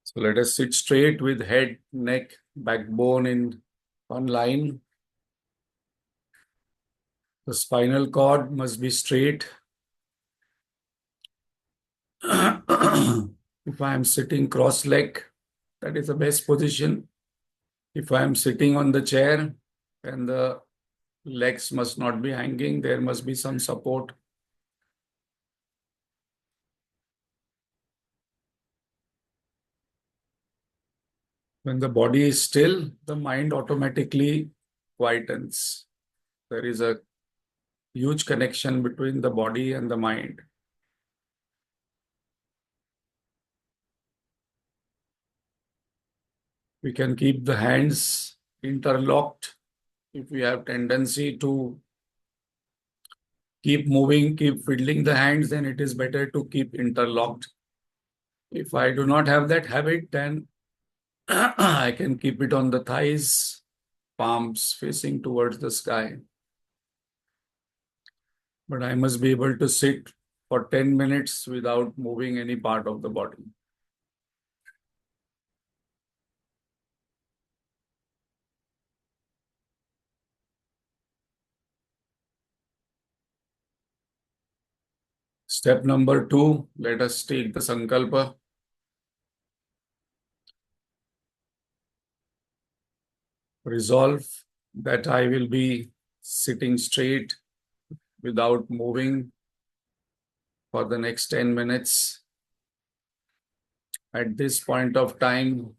So let us sit straight with head, neck, backbone in one line. The spinal cord must be straight. If I am sitting cross-legged, that is the best position. If I am sitting on the chair, then the legs must not be hanging. There must be some support. When the body is still, the mind automatically quietens. There is a huge connection between the body and the mind. We can keep the hands interlocked. If we have tendency to keep moving, keep fiddling the hands, then it is better to keep interlocked. If I do not have that habit, then I can keep it on the thighs, palms facing towards the sky. But I must be able to sit for 10 minutes without moving any part of the body. Step number 2, let us take the sankalpa. Resolve that I will be sitting straight without moving for the next 10 minutes. At this point of time,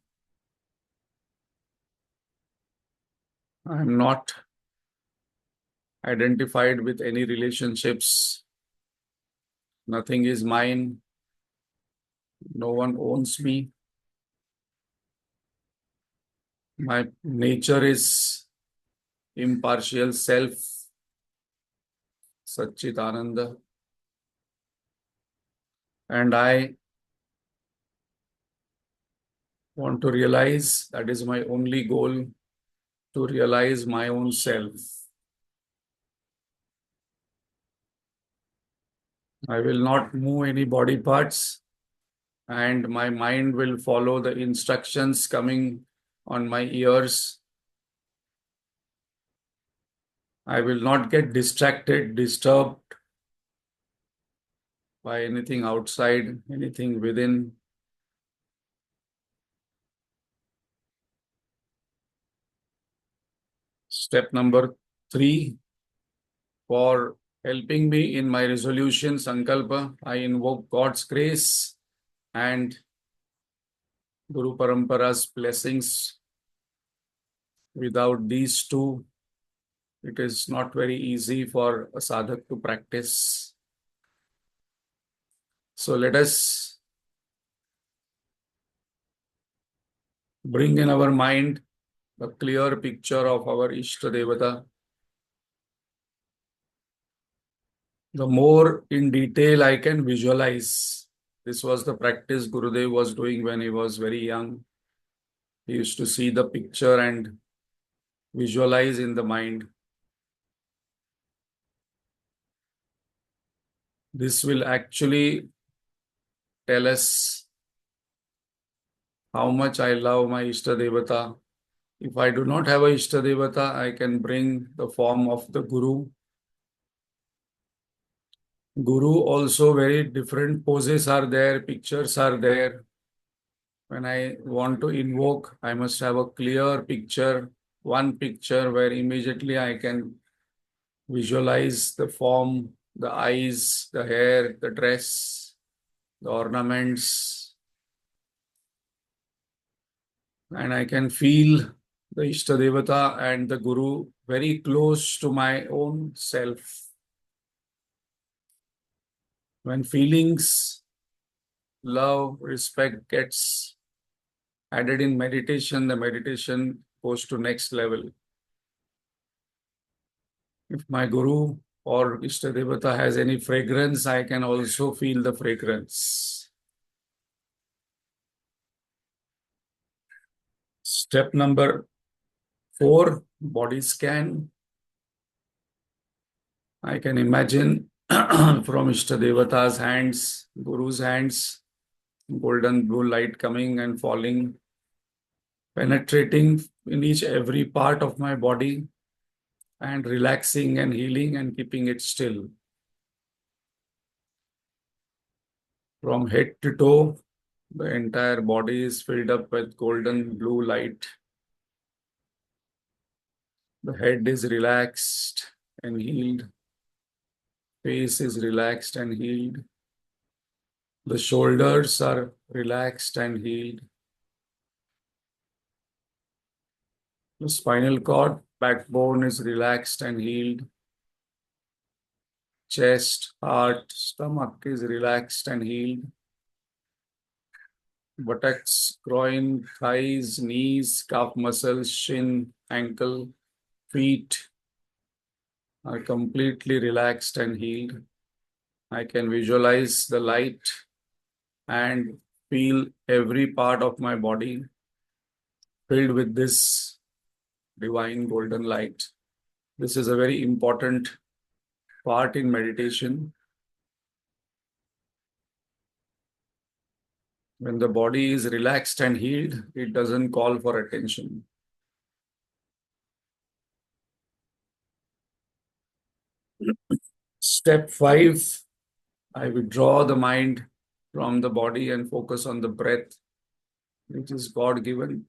I am not identified with any relationships. Nothing is mine. No one owns me. My nature is impartial self, Satchitananda. And I want to realize, that is my only goal, to realize my own self. I will not move any body parts, and my mind will follow the instructions coming on my ears. I will not get distracted, disturbed by anything outside, anything within. Step number 3, for helping me in my resolution, Sankalpa, I invoke God's grace and Guru Parampara's blessings. Without these two, it is not very easy for a sadhak to practice. So let us bring in our mind a clear picture of our Ishta Devata. The more in detail I can visualize, this was the practice Gurudev was doing when he was very young. He used to see the picture and visualize in the mind. This will actually tell us how much I love my Ishta Devata. If I do not have a Ishta Devata, I can bring the form of the Guru. Guru also, very different poses are there, pictures are there. When I want to invoke, I must have a clear picture, one picture where immediately I can visualize the form, the eyes, the hair, the dress, the ornaments, and I can feel the Ishta Devata and the Guru very close to my own self. When feelings, love, respect gets added in meditation, the meditation goes to next level. If my Guru or Ishta Devata has any fragrance, I can also feel the fragrance. Step number 4, body scan. I can imagine from Ishta Devata's hands, Guru's hands, golden blue light coming and falling, penetrating in each every part of my body and relaxing and healing and keeping it still. From head to toe, the entire body is filled up with golden blue light. The head is relaxed and healed. Face is relaxed and healed. The shoulders are relaxed and healed. The spinal cord, backbone is relaxed and healed. Chest, heart, stomach is relaxed and healed. Buttocks, groin, thighs, knees, calf muscles, shin, ankle, feet are completely relaxed and healed. I can visualize the light and feel every part of my body filled with this divine golden light. This is a very important part in meditation. When the body is relaxed and healed, it doesn't call for attention. Step 5, I withdraw the mind from the body and focus on the breath, which is God given.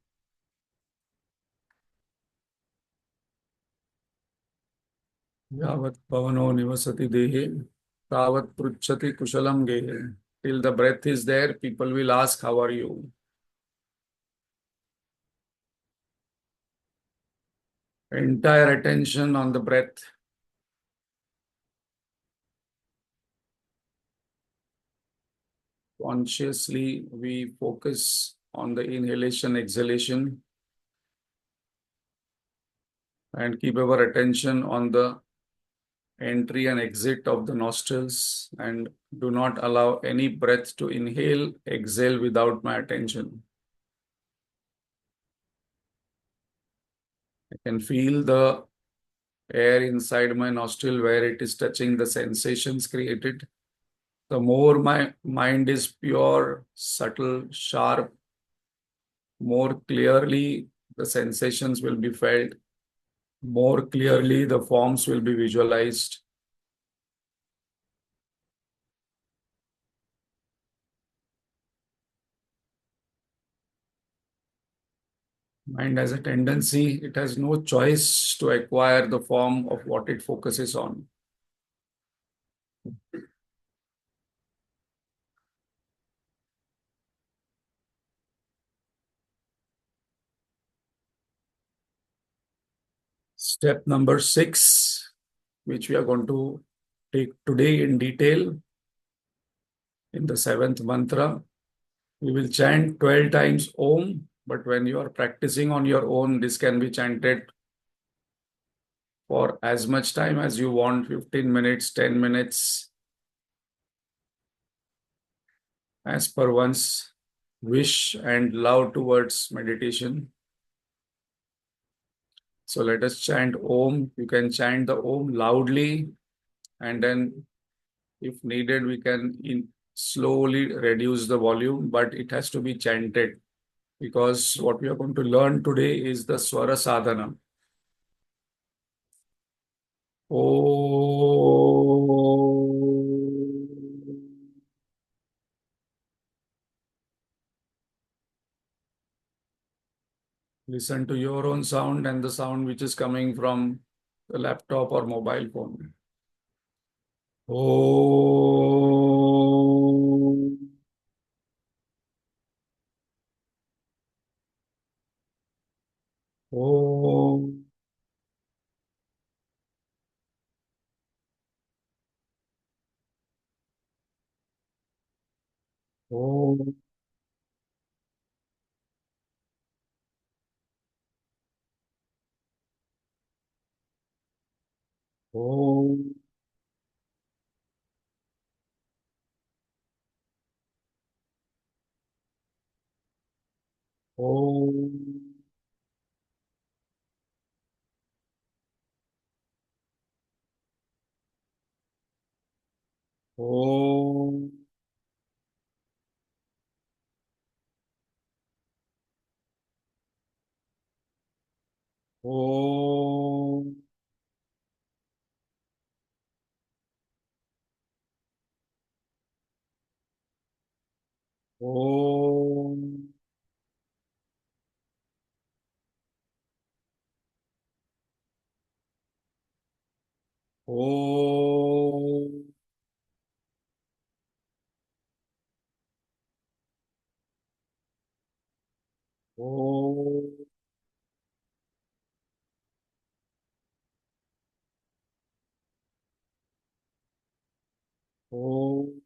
Yavat pavano nivasati dehe, tavat pruchati kushalam gehe. Till the breath is there, people will ask, how are you? Entire attention on the breath. Consciously, we focus on the inhalation, exhalation, and keep our attention on the entry and exit of the nostrils, and do not allow any breath to inhale, exhale without my attention. I can feel the air inside my nostril where it is touching the sensations created. The more my mind is pure, subtle, sharp, more clearly the sensations will be felt, more clearly the forms will be visualized. Mind has a tendency, it has no choice to acquire the form of what it focuses on. Step number 6, which we are going to take today in detail in the seventh mantra. We will chant 12 times Om, but when you are practicing on your own, this can be chanted for as much time as you want, 15 minutes, 10 minutes, as per one's wish and love towards meditation. So let us chant Om. You can chant the Om loudly, and then if needed, we can slowly reduce the volume, but it has to be chanted because what we are going to learn today is the Swara Sadhana. Om. Listen to your own sound and the sound which is coming from the laptop or mobile phone. Om. Om. Om. Om. Om. Om. Om. Om. Om. Om.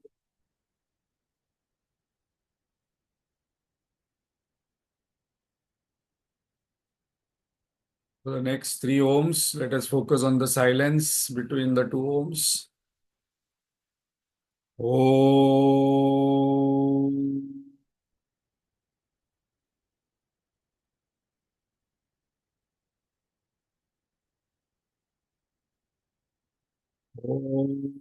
For the next three ohms, let us focus on the silence between the two ohms. Om. Om.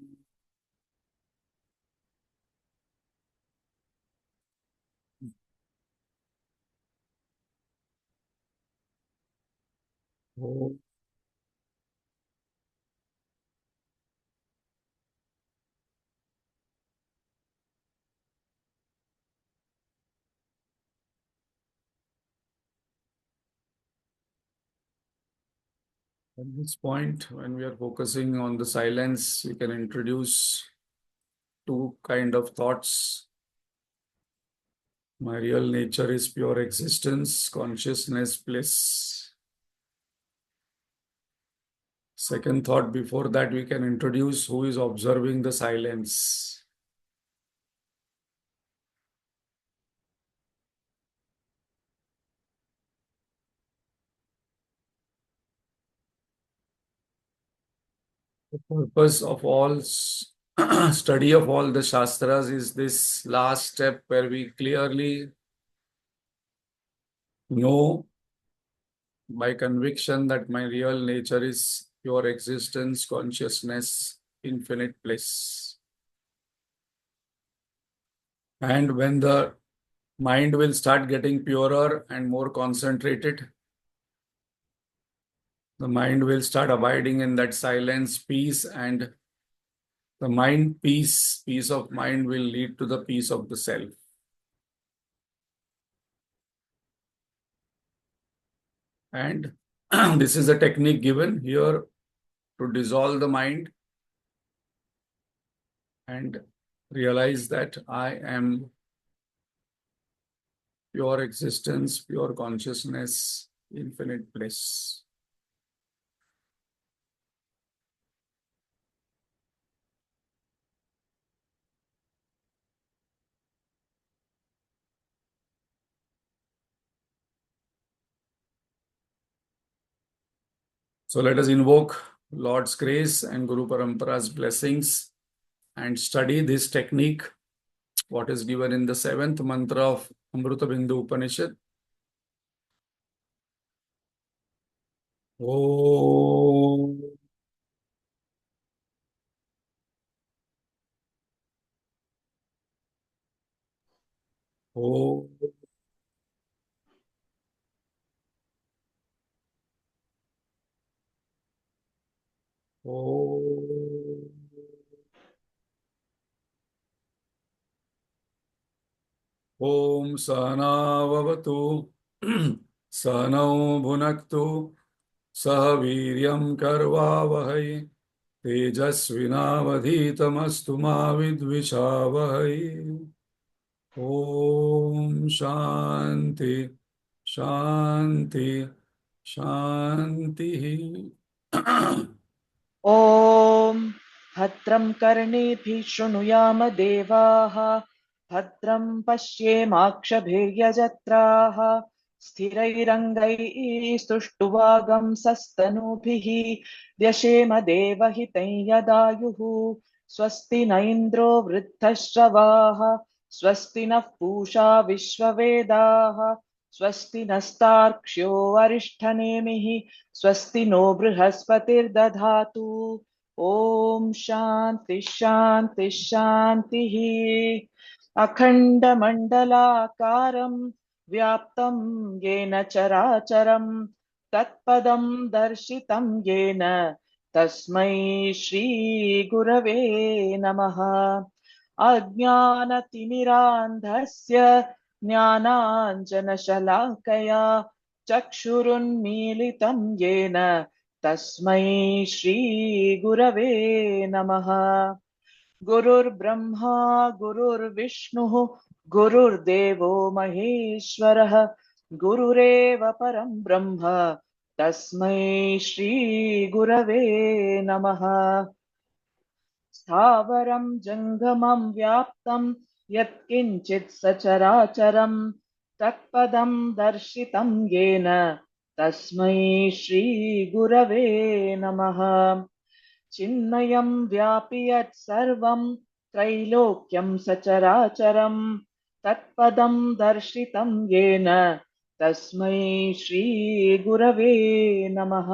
Om. At this point, when we are focusing on the silence, we can introduce two kind of thoughts. My real nature is pure existence, consciousness, bliss. Second thought, before that, we can introduce who is observing the silence. The purpose of all study of all the Shastras is this last step where we clearly know by conviction that my real nature is pure existence, consciousness, infinite bliss. And when the mind will start getting purer and more concentrated, the mind will start abiding in that silence, peace, and the mind peace of mind will lead to the peace of the self. And this is a technique given here to dissolve the mind and realize that I am pure existence, pure consciousness, infinite bliss. So let us invoke Lord's grace and Guru Parampara's blessings and study this technique, what is given in the seventh mantra of Amritabindu Upanishad. Om. Om. Om. Om Sahana Vavatu Sahanau Bhunaktu Sah Viryam Karvavahai Tejasvinavadhitamastu ma vidvishavahai. Om Shanti Shanti Shanti. ॐ भद्रं कर्णेभिः शृणुयाम देवाः भद्रं पश्येमाक्षभिर्यजत्राः स्थिरैरङ्गैस्तुष्टुवागंसस्तनूभिः व्यशेम देवहितं यदायुः स्वस्ति न इन्द्रो वृद्धश्रवाः स्वस्ति नः पूषा विश्ववेदाः स्वस्ति नस्तार्क्ष्यो अरिष्ठनेमिः स्वस्ति नो बृहस्पतिर्दधातु ॐ शान्ति शान्ति शान्तिः अखण्डमण्डलाकारं व्याप्तं येन चराचरं तत्पदं दर्शितं येन तस्मै श्रीगुरवे नमः। अज्ञानतिमिरान्धस्य ज्ञानाञ्जनशलाकया चक्षुरुन्मीलितं येन तस्मै श्रीगुरवे नमः। गुरुर्ब्रह्मा गुरुर्विष्णुः गुरुर्देवो महेश्वरः गुरुरेव परं ब्रह्म तस्मै श्रीगुरवे नमः। स्थावरं जङ्गमं व्याप्तं यत्किञ्चित् सचराचरं तत्पदं दर्शितं येन तस्मै श्रीगुरवे नमः। चिन्मयं व्यापि यत् सर्वं त्रैलोक्यं सचराचरं तत्पदं दर्शितं येन तस्मै श्रीगुरवे नमः।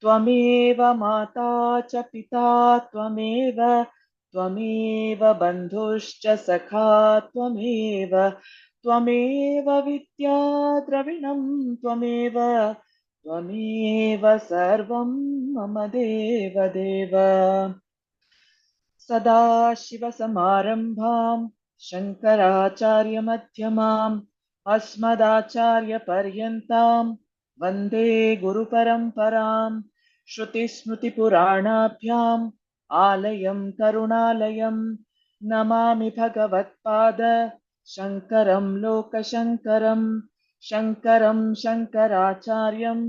त्वमेव माता च पिता त्वमेव त्वमेव बन्धुश्च सखा त्वमेव त्वमेव विद्या द्रविणं त्वमेव त्वमेव सर्वं मम देवदेव। सदाशिवसमारम्भां शङ्कराचार्यमध्यमाम् अस्मदाचार्यपर्यन्तां वन्दे गुरुपरम्पराम्। श्रुतिस्मृतिपुराणाभ्याम् आलयं करुणालयं नमामि भगवत्पाद शङ्करं लोकशङ्करं। शङ्करं शङ्कराचार्यं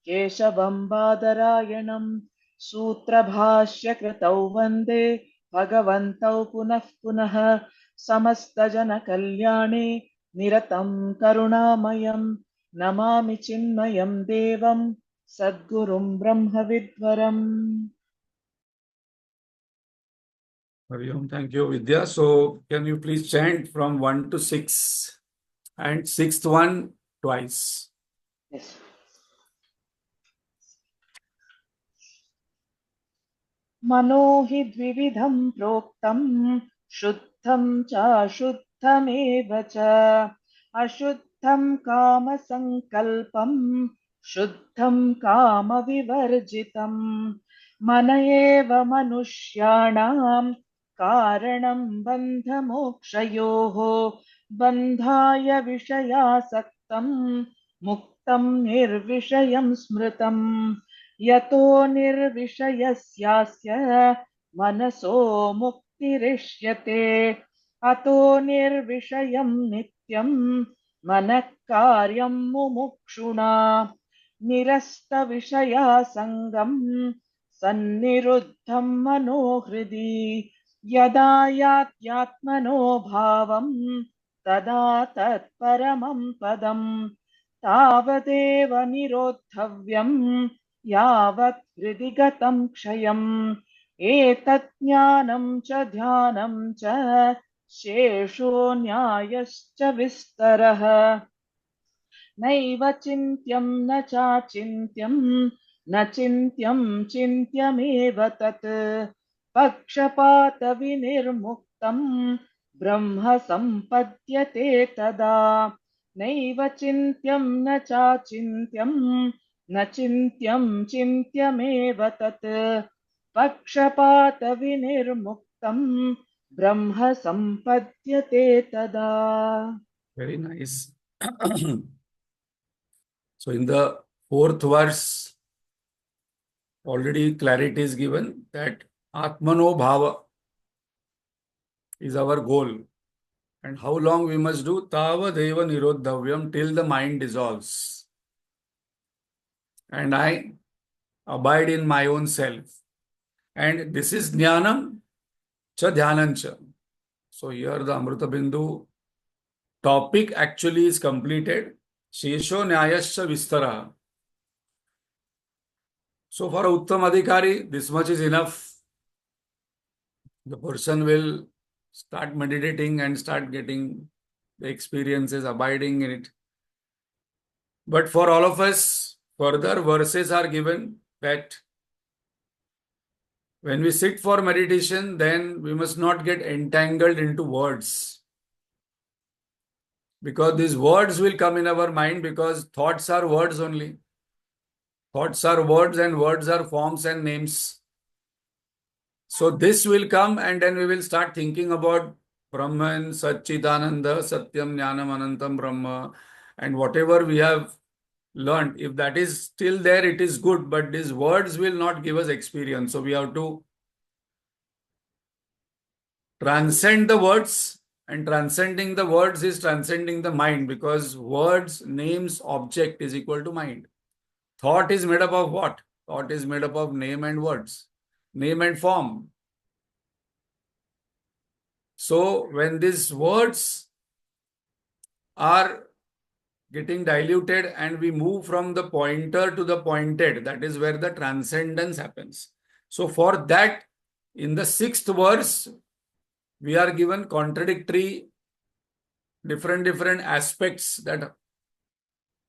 केशवं बादरायणं सूत्रभाष्यकृतौ वन्दे भगवन्तौ पुनः पुनः। समस्तजनकल्याणे निरतं करुणामयं नमामि चिन्मयं देवं सद्गुरुं ब्रह्मविद्वरम्। Hari Om. Thank you, Vidya. So, can you please chant from 1 to 6 and sixth one twice? Yes. मनो हि द्विविधं प्रोक्तं शुद्धं च अशुद्धमेव च। अशुद्धं कामसङ्कल्पं शुद्धं कामविवर्जितं। मन एव मनुष्याणां कारणं बन्धमोक्षयोः। बन्धाय विषयासक्तं मुक्तं निर्विषयं स्मृतम्। यतो निर्विषयस्यास्य मनसो मुक्तिरिष्यते। अतो निर्विषयं नित्यं मनः कार्यं मुमुक्षुणा। निरस्तविषयासङ्गं सन्निरुद्धं मनो हृदि। यदा यात्यात्मनो भावं तदा तत्परमं पदम्। तावदेव निरोद्धव्यं यावत् हृदि गतं क्षयम्। एतत् ज्ञानं च ध्यानं च शेषो न्यायश्च विस्तरः। नैव चिन्त्यं न चाचिन्त्यं न चिन्त्यं चिन्त्यमेव तत्। पक्षपातविनिर्मुक्तं ब्रह्म सम्पद्यते तदा। नैव चिन्त्यं न चाचिन्त्यं न चिन्त्यं चिन्त्यमेव तत्। पक्षपातविनिर्मुक्तं ब्रह्म सम्पद्यते तदा। Very nice. So, in the fourth verse, already clarity is given that Atmano Bhava is our goal. And how long we must do? Tavadeva Nirodhavyam, till the mind dissolves. And I abide in my own self. And this is Jnanam cha Dhyanancha. So here the Amritabindu topic actually is completed. Shesho Nyayascha Vistara. So for Uttam Adhikari, this much is enough. The person will start meditating and start getting the experiences, abiding in it. But for all of us, further verses are given that when we sit for meditation, then we must not get entangled into words. Because these words will come in our mind because thoughts are words only. Thoughts are words and words are forms and names. So this will come and then we will start thinking about Brahman, Satchitananda, Satyam, Jnanam, Anantam, Brahma, and whatever we have learned. If that is still there, it is good, but these words will not give us experience. So we have to transcend the words, and transcending the words is transcending the mind, because words, names, object is equal to mind. Thought is made up of what? Thought is made up of name and words, name and form. So when these words are getting diluted and we move from the pointer to the pointed, that is where the transcendence happens. So for that, in the sixth verse, we are given contradictory, different aspects, that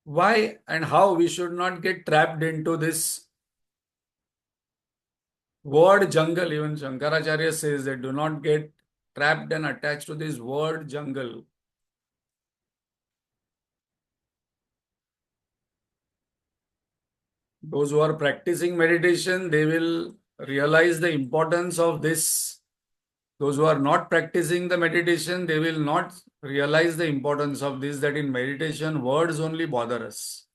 why and how we should not get trapped into this word jungle. Even Shankaracharya says that do not get trapped and attached to this word jungle. Those who are practicing meditation, they will realize the importance of this. Those who are not practicing the meditation, they will not realize the importance of this, that in meditation, words only bother us.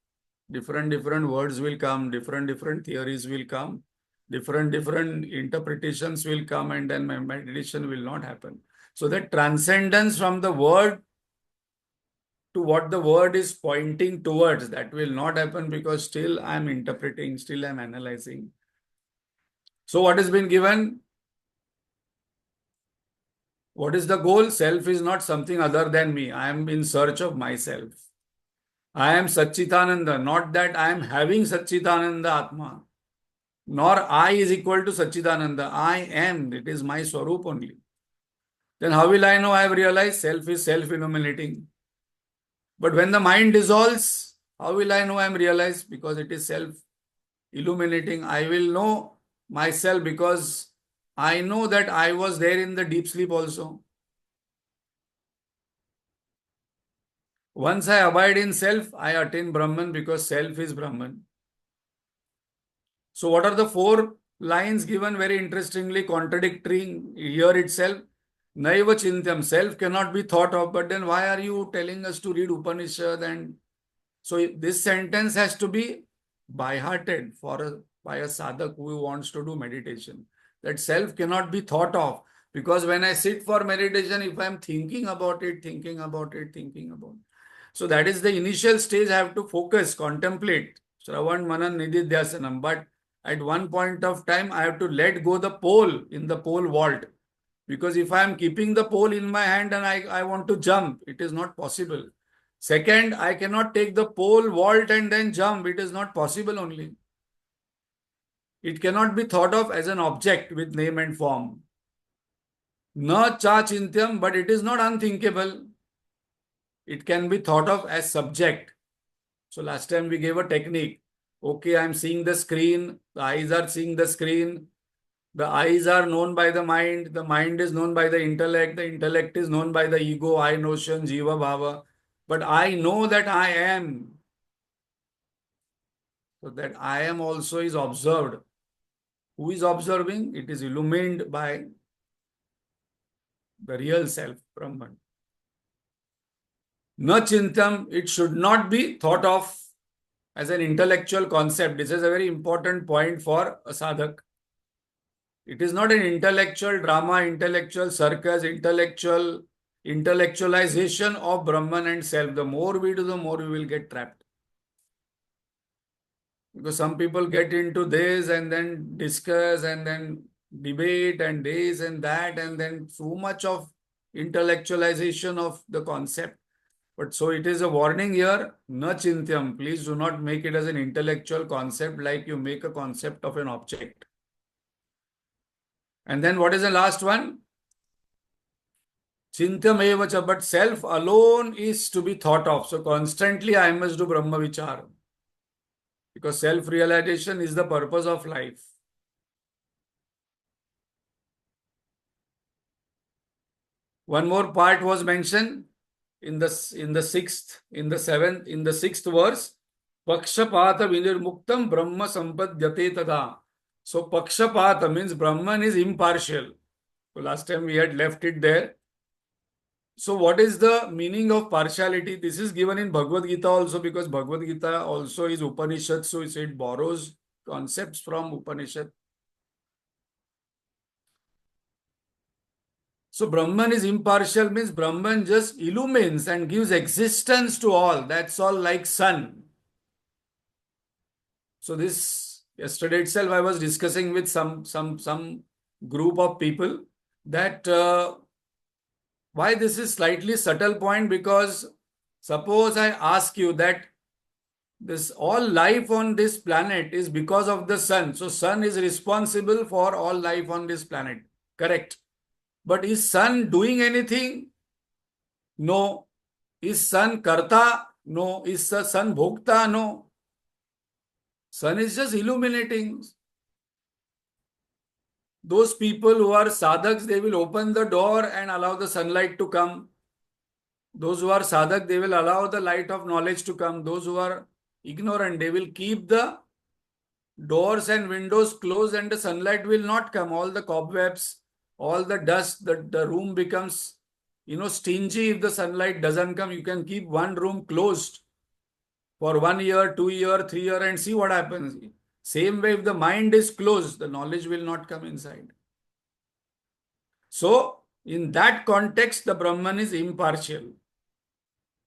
Different words will come, different theories will come, different interpretations will come, and then my meditation will not happen. So that transcendence from the word to what the word is pointing towards, that will not happen, because still I am interpreting, still I am analyzing. So what has been given? What is the goal? Self is not something other than me. I am in search of myself. I am Satchitananda, not that I am having Satchitananda Atma. Nor I is equal to Satchitananda. I am. It is my Swarup only. Then how will I know I have realized? Self is self-illuminating. But when the mind dissolves, how will I know I am realized? Because it is self-illuminating. I will know myself because I know that I was there in the deep sleep also. Once I abide in self, I attain Brahman, because self is Brahman. So what are the four lines given? Very interestingly contradictory here itself. Naiva chintyam, self cannot be thought of, but then why are you telling us to read Upanishad? And so this sentence has to be by-hearted by a sadhak who wants to do meditation. That self cannot be thought of, because when I sit for meditation, if I am thinking about it, thinking about it, thinking about it. So that is the initial stage. I have to focus, contemplate, Shravan, Manan, Nididhyasanam. But at one point of time, I have to let go the pole in the pole vault. Because if I am keeping the pole in my hand and I want to jump, it is not possible. Second, I cannot take the pole vault and then jump. It is not possible only. It cannot be thought of as an object with name and form. Na cha chintyam, but it is not unthinkable. It can be thought of as subject. So last time we gave a technique. Okay, I'm seeing the screen. The eyes are seeing the screen. The eyes are known by the mind is known by the intellect is known by the ego, I notion, jiva bhava. But I know that I am. So that I am also is observed. Who is observing? It is illumined by the real self, Brahman. Na chintam, it should not be thought of as an intellectual concept. This is a very important point for a sadhak. It is not an intellectual drama, intellectual circus, intellectualization of Brahman and self. The more we do, the more we will get trapped. Because some people get into this and then discuss and then debate and this and that, and then so much of intellectualization of the concept. But so it is a warning here, na chintyam. Please do not make it as an intellectual concept like you make a concept of an object. And then what is the last one? Chintyam evacha, but self alone is to be thought of. So constantly I must do Brahma Vichar. Because self-realization is the purpose of life. One more part was mentioned in the sixth verse. Pakshapata vinirmuktam brahma sampadhyate tada. So Pakshapata means Brahman is impartial. So last time we had left it there. So what is the meaning of partiality? This is given in Bhagavad Gita also, because Bhagavad Gita also is Upanishad, so it borrows concepts from Upanishad. So Brahman is impartial means Brahman just illumines and gives existence to all. That's all, like sun. So this yesterday itself I was discussing with some group of people that why this is slightly subtle point, because suppose I ask you that this all life on this planet is because of the sun. So sun is responsible for all life on this planet. Correct. But is sun doing anything? No. Is sun karta? No. Is the sun bhokta? No. Sun is just illuminating. Those people who are sadhaks, they will open the door and allow the sunlight to come. Those who are sadhak, they will allow the light of knowledge to come. Those who are ignorant, they will keep the doors and windows closed and the sunlight will not come. All the cobwebs, all the dust, the room becomes, stingy if the sunlight doesn't come. You can keep one room closed for 1 year, 2 year, 3 year and see what happens. Same way, if the mind is closed, the knowledge will not come inside. So, in that context, the Brahman is impartial.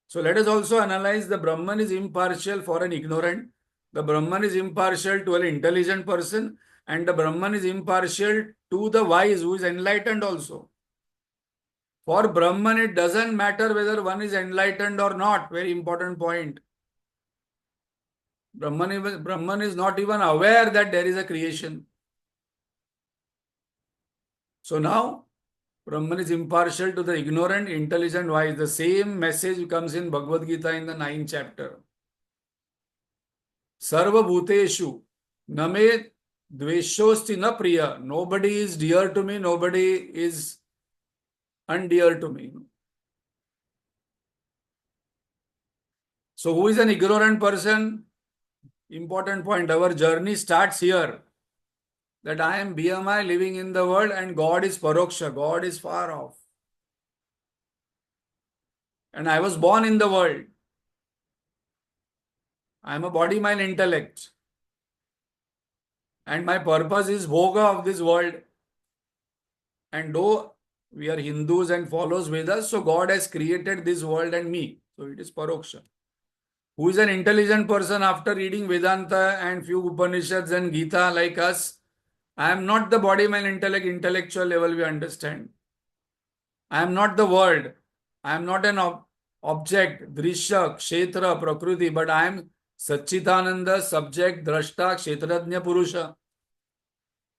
So, let us also analyze the Brahman is impartial for an ignorant, the Brahman is impartial to an intelligent person, and the Brahman is impartial to the wise who is enlightened also. For Brahman, it doesn't matter whether one is enlightened or not. Very important point. Brahman is not even aware that there is a creation. So now, Brahman is impartial to the ignorant, intelligent, wise. The same message comes in Bhagavad Gita in the 9th chapter. Sarva bhuteshu name dveshosti na priya. Nobody is dear to me, nobody is undear to me. So who is an ignorant person? Important point. Our journey starts here. That I am BMI living in the world and God is Paroksha. God is far off. And I was born in the world. I am a body, mind, intellect. And my purpose is Bhoga of this world. And though we are Hindus and follows Vedas, so God has created this world and me. So it is Paroksha. Who is an intelligent person after reading Vedanta and few Upanishads and Gita like us? I am not the body, mind, intellect, intellectual level we understand. I am not the world. I am not an object, Drishya, Kshetra, Prakriti, but I am Satchitananda, subject, Drashta, Kshetrajna, Purusha.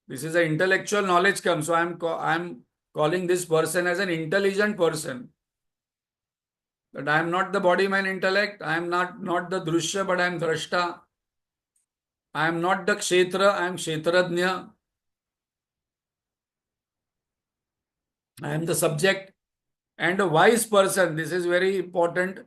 This is an intellectual knowledge comes. So I am calling this person as an intelligent person. But I am not the body, mind, intellect. I am not the Drishya, but I am Drashta. I am not the Kshetra, I am Kshetrajna. I am the subject. And a wise person, this is very important,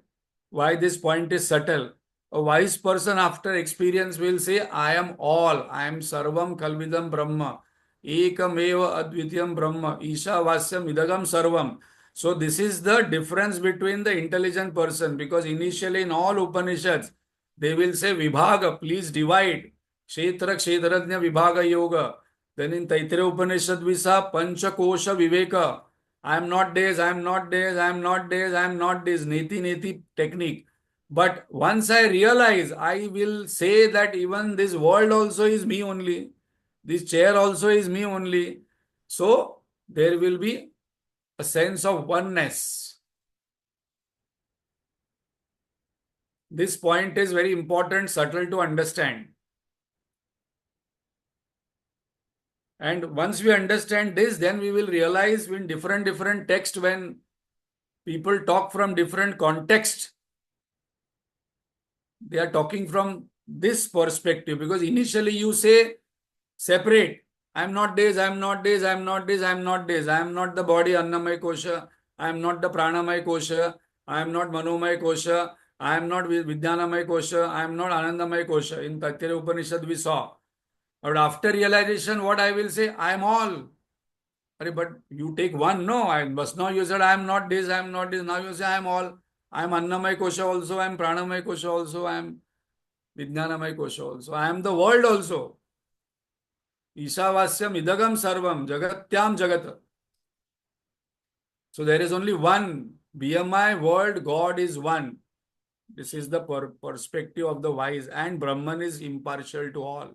why this point is subtle. A wise person after experience will say, I am all, I am sarvam kalvidam brahma, ekameva advityam brahma, isha vasyam idagam sarvam. So this is the difference between the intelligent person, because initially in all Upanishads, they will say vibhaga, please divide, kshetra kshetrajna vibhaga yoga. Then in Taittiriya Upanishad we saw panchakosha viveka. I am not this, I am not this, I am not this, I am not this, neti technique. But once I realize, I will say that even this world also is me only. This chair also is me only. So there will be a sense of oneness. This point is very important, subtle to understand. And once we understand this, then we will realize in different text, when people talk from different context, they are talking from this perspective, because initially you say separate. I am not this, I am not this, I am not this, I am not this. I am not the body, Annamaya Kosha. I am not the Pranamaya Kosha. I am not Manomaya Kosha. I am not Vijnanamaya Kosha. I am not Anandamaya Kosha. In Taittiriya Upanishad we saw. But after realization, what I will say? I am all. But you take one, no. I must now you said I am not this, I am not this. Now you say I am all. I am Annamay Kosha also, I am Pranamay Kosha also, I am Vijnanamay Kosha also. I am the world also. Ishavasyam idagam sarvam jagatyam jagat. So there is only one. BMI, world, God is one. This is the perspective of the wise, and Brahman is impartial to all.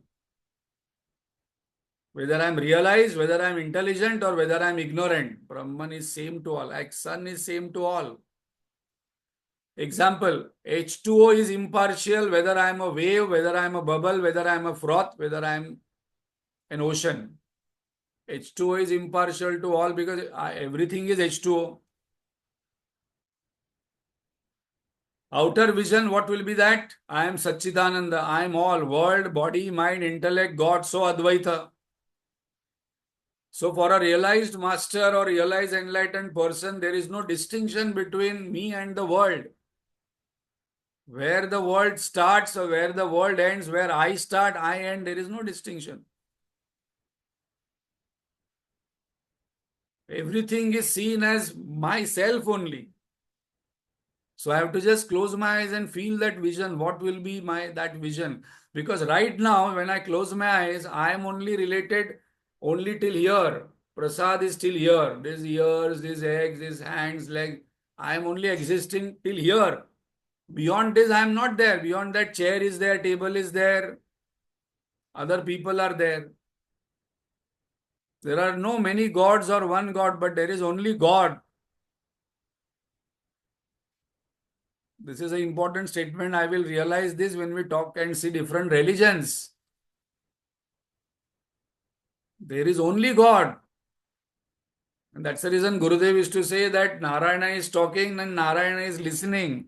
Whether I am realized, whether I am intelligent, or whether I am ignorant, Brahman is same to all. Like sun is same to all. Example, H2O is impartial whether I am a wave, whether I am a bubble, whether I am a froth, whether I am an ocean. H2O is impartial to all because everything is H2O. Outer vision, what will be that? I am Satchidananda, I am all, world, body, mind, intellect, God, so Advaita. So for a realized master or realized enlightened person, there is no distinction between me and the world. Where the world starts or where the world ends, where I start, I end, there is no distinction. Everything is seen as myself only. So I have to just close my eyes and feel that vision. What will be that vision? Because right now, when I close my eyes, I am only related only till here. Prasad is still here. These ears, these eggs, these hands, legs. I am only existing till here. Beyond this, I am not there. Beyond that, chair is there, table is there, other people are there. There are no many gods or one God, but there is only God. This is an important statement. I will realize this when we talk and see different religions. There is only God. And that's the reason Gurudev used to say that Narayana is talking and Narayana is listening.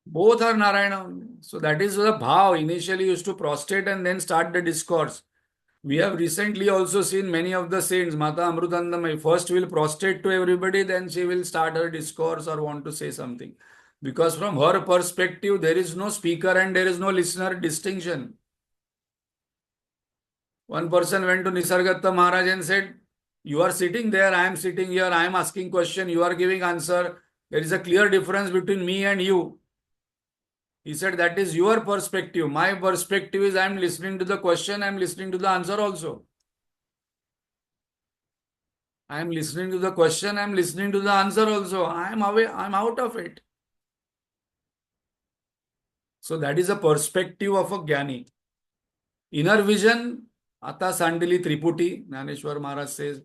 Both are Narayana only. So that is the bhav. Initially used to prostrate and then start the discourse. We have recently also seen many of the saints. Mata Amrutandamai first will prostrate to everybody, then she will start her discourse or want to say something. Because from her perspective, there is no speaker and there is no listener distinction. One person went to Nisargadatta Maharaj and said, you are sitting there, I am sitting here, I am asking question, you are giving answer. There is a clear difference between me and you. He said, that is your perspective. My perspective is I am listening to the question, I am listening to the answer also. I am listening to the question, I am listening to the answer also. I am away, I am out of it. So that is a perspective of a Jnani. Inner vision, Ata Sandili Triputi, Jnaneshwar Maharaj says.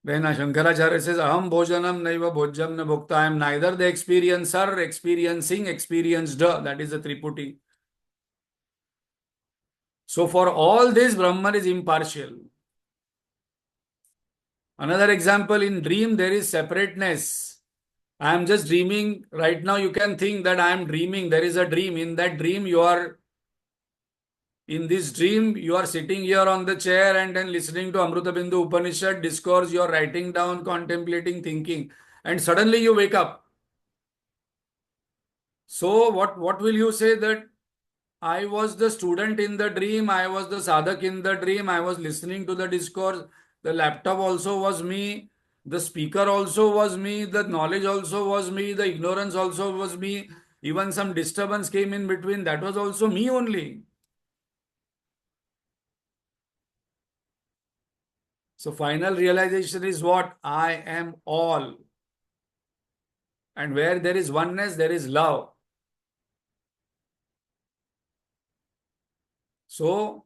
Then Shankaracharya says, Aham bhojanam naiva bhojyam na bhokta. I am neither the experiencer, experiencing, experienced. That is the Triputi. So for all this, Brahman is impartial. Another example, in dream, there is separateness. I am just dreaming. Right now, you can think that I am dreaming. There is a dream. In that dream, in this dream, you are sitting here on the chair and then listening to Amritabindu Upanishad discourse. You are writing down, contemplating, thinking. And suddenly you wake up. So what will you say that I was the student in the dream, I was the sadhak in the dream, I was listening to the discourse, the laptop also was me, the speaker also was me, the knowledge also was me, the ignorance also was me, even some disturbance came in between, that was also me only. So final realization is what? I am all. And where there is oneness, there is love. So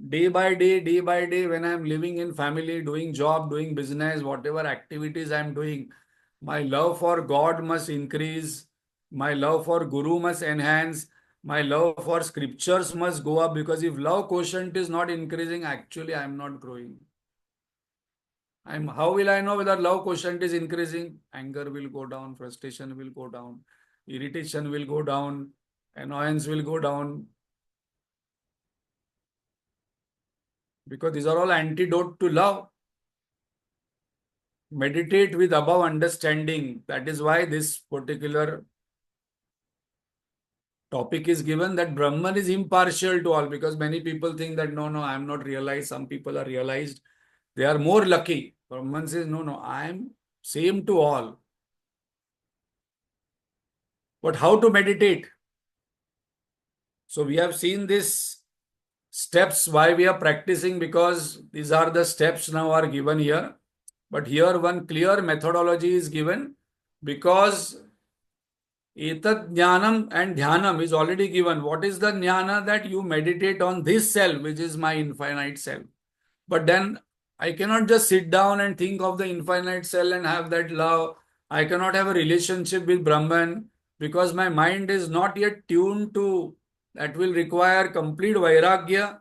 day by day, when I am living in family, doing job, doing business, whatever activities I am doing, my love for God must increase. My love for Guru must enhance. My love for scriptures must go up, because if love quotient is not increasing, actually I am not growing. How will I know whether love quotient is increasing? Anger will go down, frustration will go down, irritation will go down, annoyance will go down, because these are all antidote to love. Meditate with above understanding. That is why this particular Topic is given that Brahman is impartial to all, because many people think that no, I am not realized. Some people are realized. They are more lucky. Brahman says, no, I am same to all. But how to meditate? So we have seen this steps why we are practicing, because these are the steps now are given here. But here one clear methodology is given, because etat jnanam and dhyanam is already given. What is the jnana? That you meditate on this self, which is my infinite self. But then I cannot just sit down and think of the infinite self and have that love. I cannot have a relationship with Brahman, because my mind is not yet tuned to that. Will require complete vairagya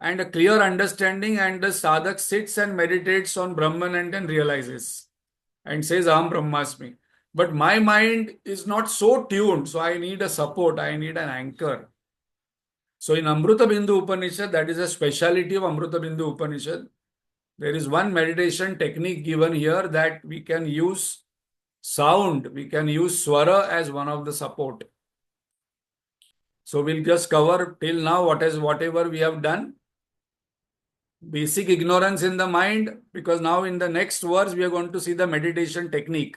and a clear understanding, and the sadhak sits and meditates on Brahman and then realizes and says Aham Brahmasmi. But my mind is not so tuned, so I need a support, I need an anchor. So in Amritabindu Upanishad, that is a speciality of Amritabindu Upanishad. There is one meditation technique given here, that we can use sound, we can use swara as one of the support. So we'll just cover till now whatever we have done. Basic ignorance in the mind, because now in the next verse we are going to see the meditation technique.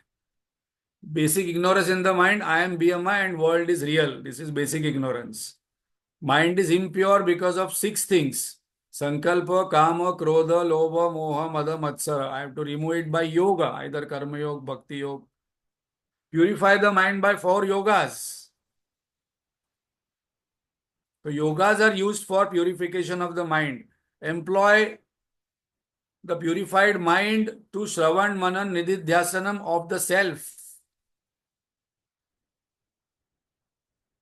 Basic ignorance in the mind, I am BMI and world is real. This is basic ignorance. Mind is impure because of 6 things. Sankalpa, Kama, Krodha, Lobha, Moha, Mada, Matsara. I have to remove it by yoga, either Karma Yoga, Bhakti Yoga. Purify the mind by 4 yogas. So yogas are used for purification of the mind. Employ the purified mind to Shravan, Manan, Nididhyasanam of the self.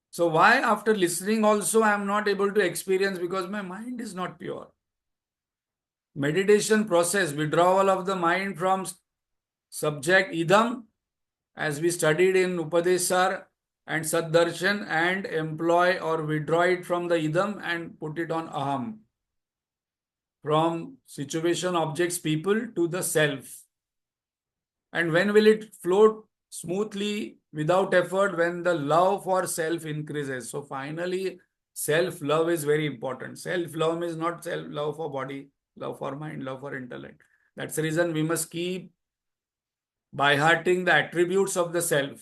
So why after listening also I am not able to experience? Because my mind is not pure. Meditation process, withdrawal of the mind from subject idam, as we studied in Upadesar and Saddarshan, and employ or withdraw it from the idam and put it on aham. From situation, objects, people to the self. And when will it float smoothly without effort? When the love for self increases. So finally, self-love is very important. Self-love is not self-love for body, love for mind, love for intellect. That's the reason we must keep by hearting the attributes of the self.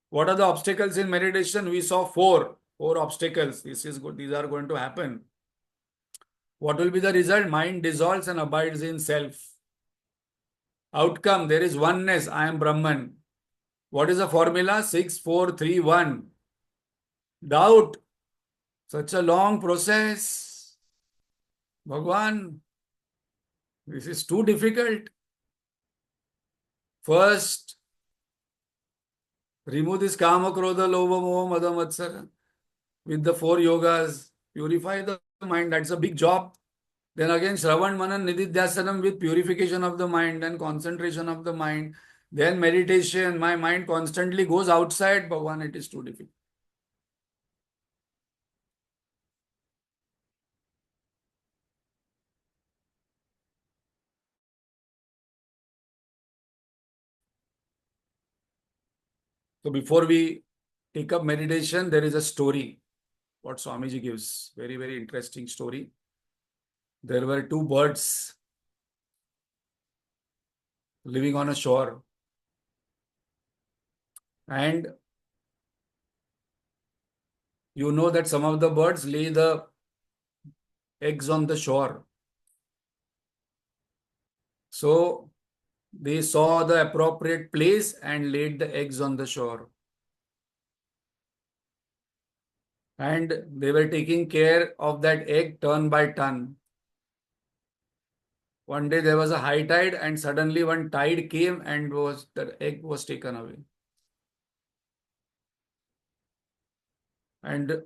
What are the obstacles in meditation? We saw four obstacles. This is good. These are going to happen. What will be the result? Mind dissolves and abides in self. Outcome, there is oneness. I am Brahman. What is the formula? 6, 4, 3, 1. Doubt. Such a long process. Bhagwan, this is too difficult. First, remove this Kama, Krodha, Lobha, Moha, Mada, Matsara with the 4 yogas. Purify the mind. That's a big job. Then again, Shravan, Manan, Nididhyasanam with purification of the mind and concentration of the mind. Then meditation. My mind constantly goes outside. Bhagwan, it is too difficult. So before we take up meditation, there is a story. What Swamiji gives. Very, very interesting story. There were 2 birds living on a shore. And you know that some of the birds lay the eggs on the shore. So they saw the appropriate place and laid the eggs on the shore. And they were taking care of that egg turn by turn. One day there was a high tide, and suddenly one tide came and the egg was taken away. And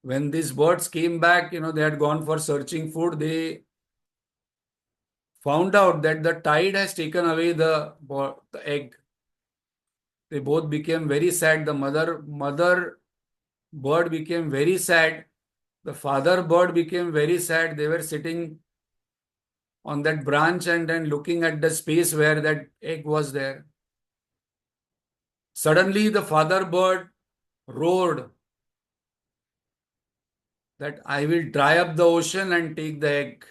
when these birds came back, they had gone for searching food. They found out that the tide has taken away the egg. They both became very sad. The mother bird became very sad. The father bird became very sad. They were sitting on that branch and then looking at the space where that egg was there. Suddenly, the father bird roared that I will dry up the ocean and take the egg.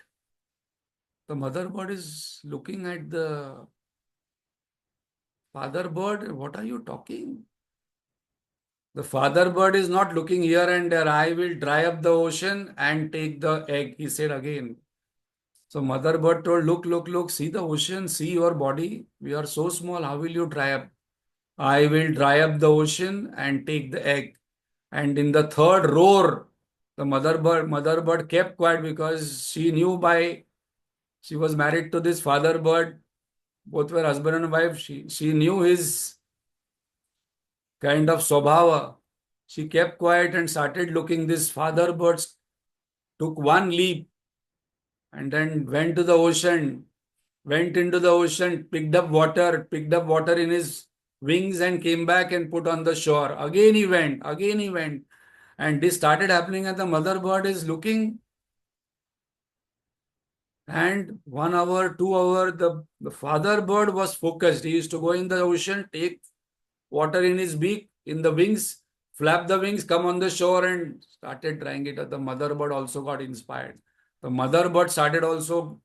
The mother bird is looking at the father bird. What are you talking? The father bird is not looking here and there. I will dry up the ocean and take the egg, he said again. So mother bird told, look, look, look, see the ocean, see your body. We are so small. How will you dry up? I will dry up the ocean and take the egg. And in the third roar, the mother bird kept quiet because she knew by she was married to this father bird. Both were husband and wife. She knew his kind of swabhava. She kept quiet and started looking. This father bird took one leap and then went to the ocean, went into the ocean, picked up water in his wings and came back and put on the shore. Again he went. And this started happening and the mother bird is looking. And 1 hour, 2 hour, the father bird was focused. He used to go in the ocean, take water in his beak, in the wings, flap the wings, come on the shore and started trying it. The mother bird also got inspired. The mother bird started also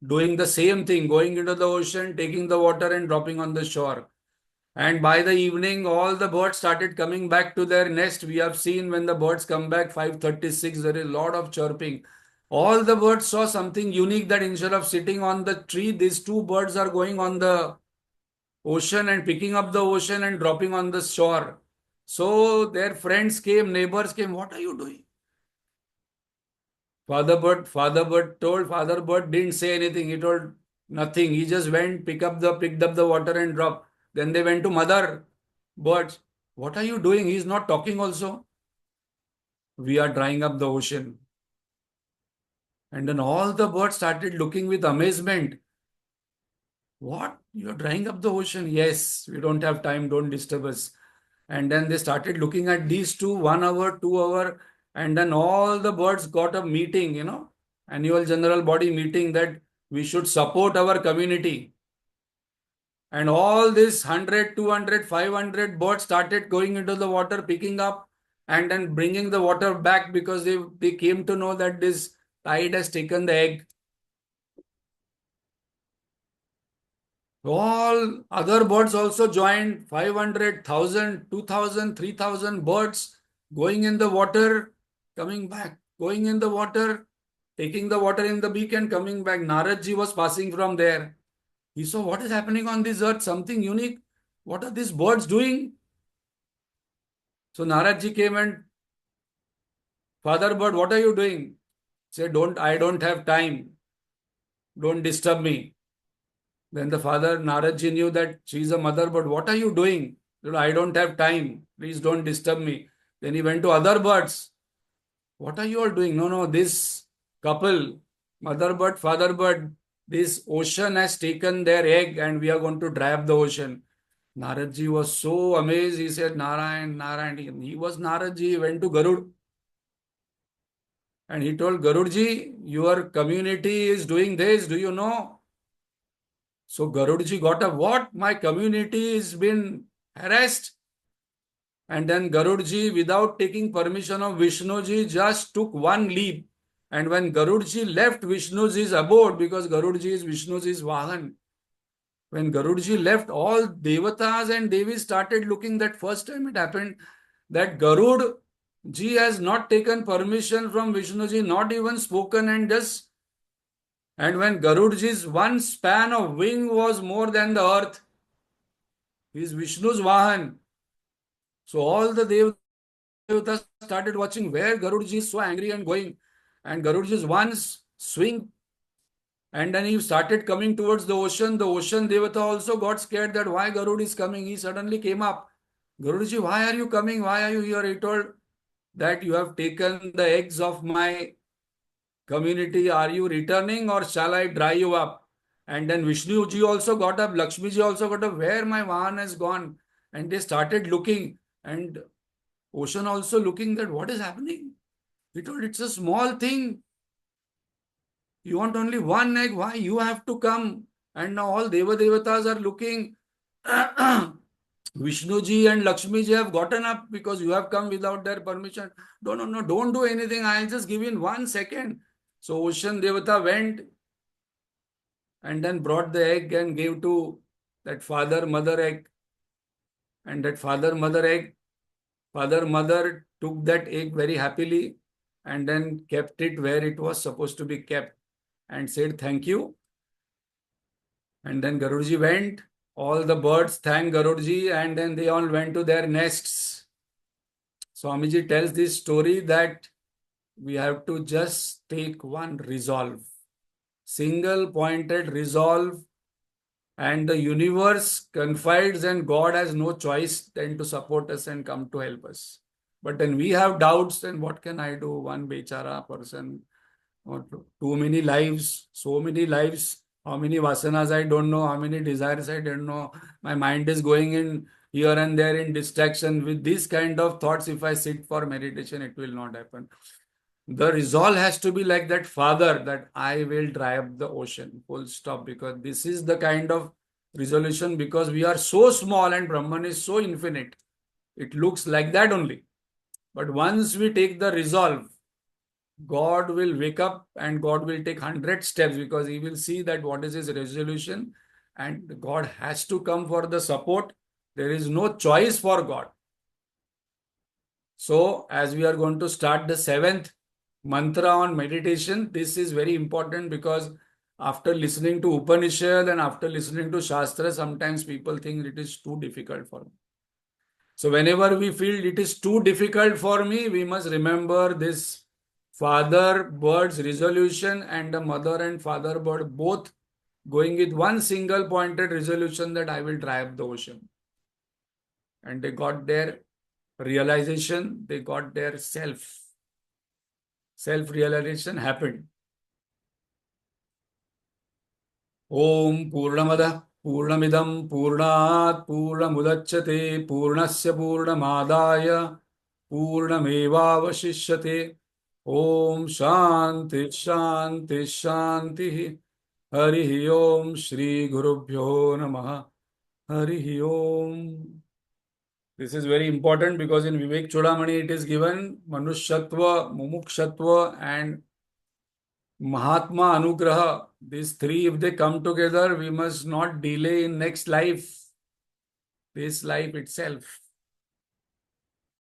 doing the same thing, going into the ocean, taking the water and dropping on the shore. And by the evening, all the birds started coming back to their nest. We have seen when the birds come back, 5:36, there is a lot of chirping. All the birds saw something unique that instead of sitting on the tree, these two birds are going on the ocean and picking up the ocean and dropping on the shore. So their friends came, neighbors came, what are you doing? Father bird told, father bird didn't say anything. He told nothing. He just went, picked up the water and dropped. Then they went to mother birds. What are you doing? He's not talking also. We are drying up the ocean. And then all the birds started looking with amazement. What? You're drying up the ocean? Yes, we don't have time, don't disturb us. And then they started looking at these two, 1 hour, 2 hour, and then all the birds got a meeting, annual general body meeting that we should support our community. And all this 100, 200, 500 birds started going into the water, picking up and then bringing the water back because they came to know that this tide has taken the egg. All other birds also joined 500, 1,000, 2,000, 3,000 birds going in the water, coming back, going in the water, taking the water in the beak and coming back. Naradji was passing from there. He saw what is happening on this earth, something unique. What are these birds doing? So Naradji came and, Father bird, what are you doing? Said, I don't have time. Don't disturb me. Then the father, Naradji, knew that she is a mother, but what are you doing? I don't have time. Please don't disturb me. Then he went to other birds. What are you all doing? No, no, this couple, mother bird, father bird, this ocean has taken their egg and we are going to dry up the ocean. Naradji was so amazed. He said, Narayan, Narayan. He was Naradji. He went to Garud and he told Garudji, your community is doing this. Do you know? So Garudji got up. What? My community has been harassed. And then Garudji, without taking permission of Vishnuji, just took one leap. And when Garudji left Vishnuji's abode, because Garudji is Vishnuji's Vahan, when Garudji left, all Devatas and Devis started looking. That first time it happened that Garudji has not taken permission from Vishnuji, not even spoken and just. And when Garudji's one span of wing was more than the earth, he is Vishnu's Vahan. So all the Devatas started watching where Garudji is so angry and going. And Garudji's one swing and then he started coming towards the ocean. The ocean Devata also got scared that why Garud is coming. He suddenly came up. Garudji, why are you coming? Why are you here? He told that you have taken the eggs of my community. Are you returning or shall I dry you up? And then Vishnuji also got up. Lakshmiji also got up. Where my Vahan has gone? And they started looking. And ocean also looking that what is happening? He told it's a small thing. You want only one egg. Why you have to come? And now all Devatas are looking. Vishnuji and Lakshmiji have gotten up because you have come without their permission. No, no, no, don't do anything. I'll just give in 1 second. So Ocean Devata went and then brought the egg and gave to that father mother egg. And that father mother took that egg very happily and then kept it where it was supposed to be kept and said thank you. And then Garudji went. All the birds thanked Garudji and then they all went to their nests. Swamiji tells this story that we have to just take one resolve, single pointed resolve, and the universe confides, and God has no choice than to support us and come to help us. But then we have doubts, then what can I do? One bechara person, or too many lives, so many lives, how many vasanas I don't know, how many desires I don't know. My mind is going in here and there in distraction. With these kind of thoughts, if I sit for meditation, it will not happen. The resolve has to be like that father, that I will dry up the ocean, full stop, because this is the kind of resolution, because we are so small and Brahman is so infinite. It looks like that only. But once we take the resolve, God will wake up and God will take 100 steps, because he will see that what is his resolution and God has to come for the support. There is no choice for God. So, as we are going to start the seventh mantra on meditation, this is very important, because after listening to Upanishad and after listening to Shastra, sometimes people think it is too difficult for me. So, whenever we feel it is too difficult for me, we must remember this father bird's resolution and the mother and father bird both going with one single pointed resolution, that I will dry up the ocean. And they got their realization, they got their self realization happened. Om Purnamada Purnamidam Purnat Purnamudachyate Purnasya Purnamadaya Purnamevavashishyate. Om Shanti Shanti Shanti. Hari Om Shri Gurubhyo Namaha. Hari Om. This is very important, because in Vivek Chudamani it is given Manushyatva, Mumukshatva and Mahatma Anugraha. These three, if they come together, we must not delay in next life, this life itself.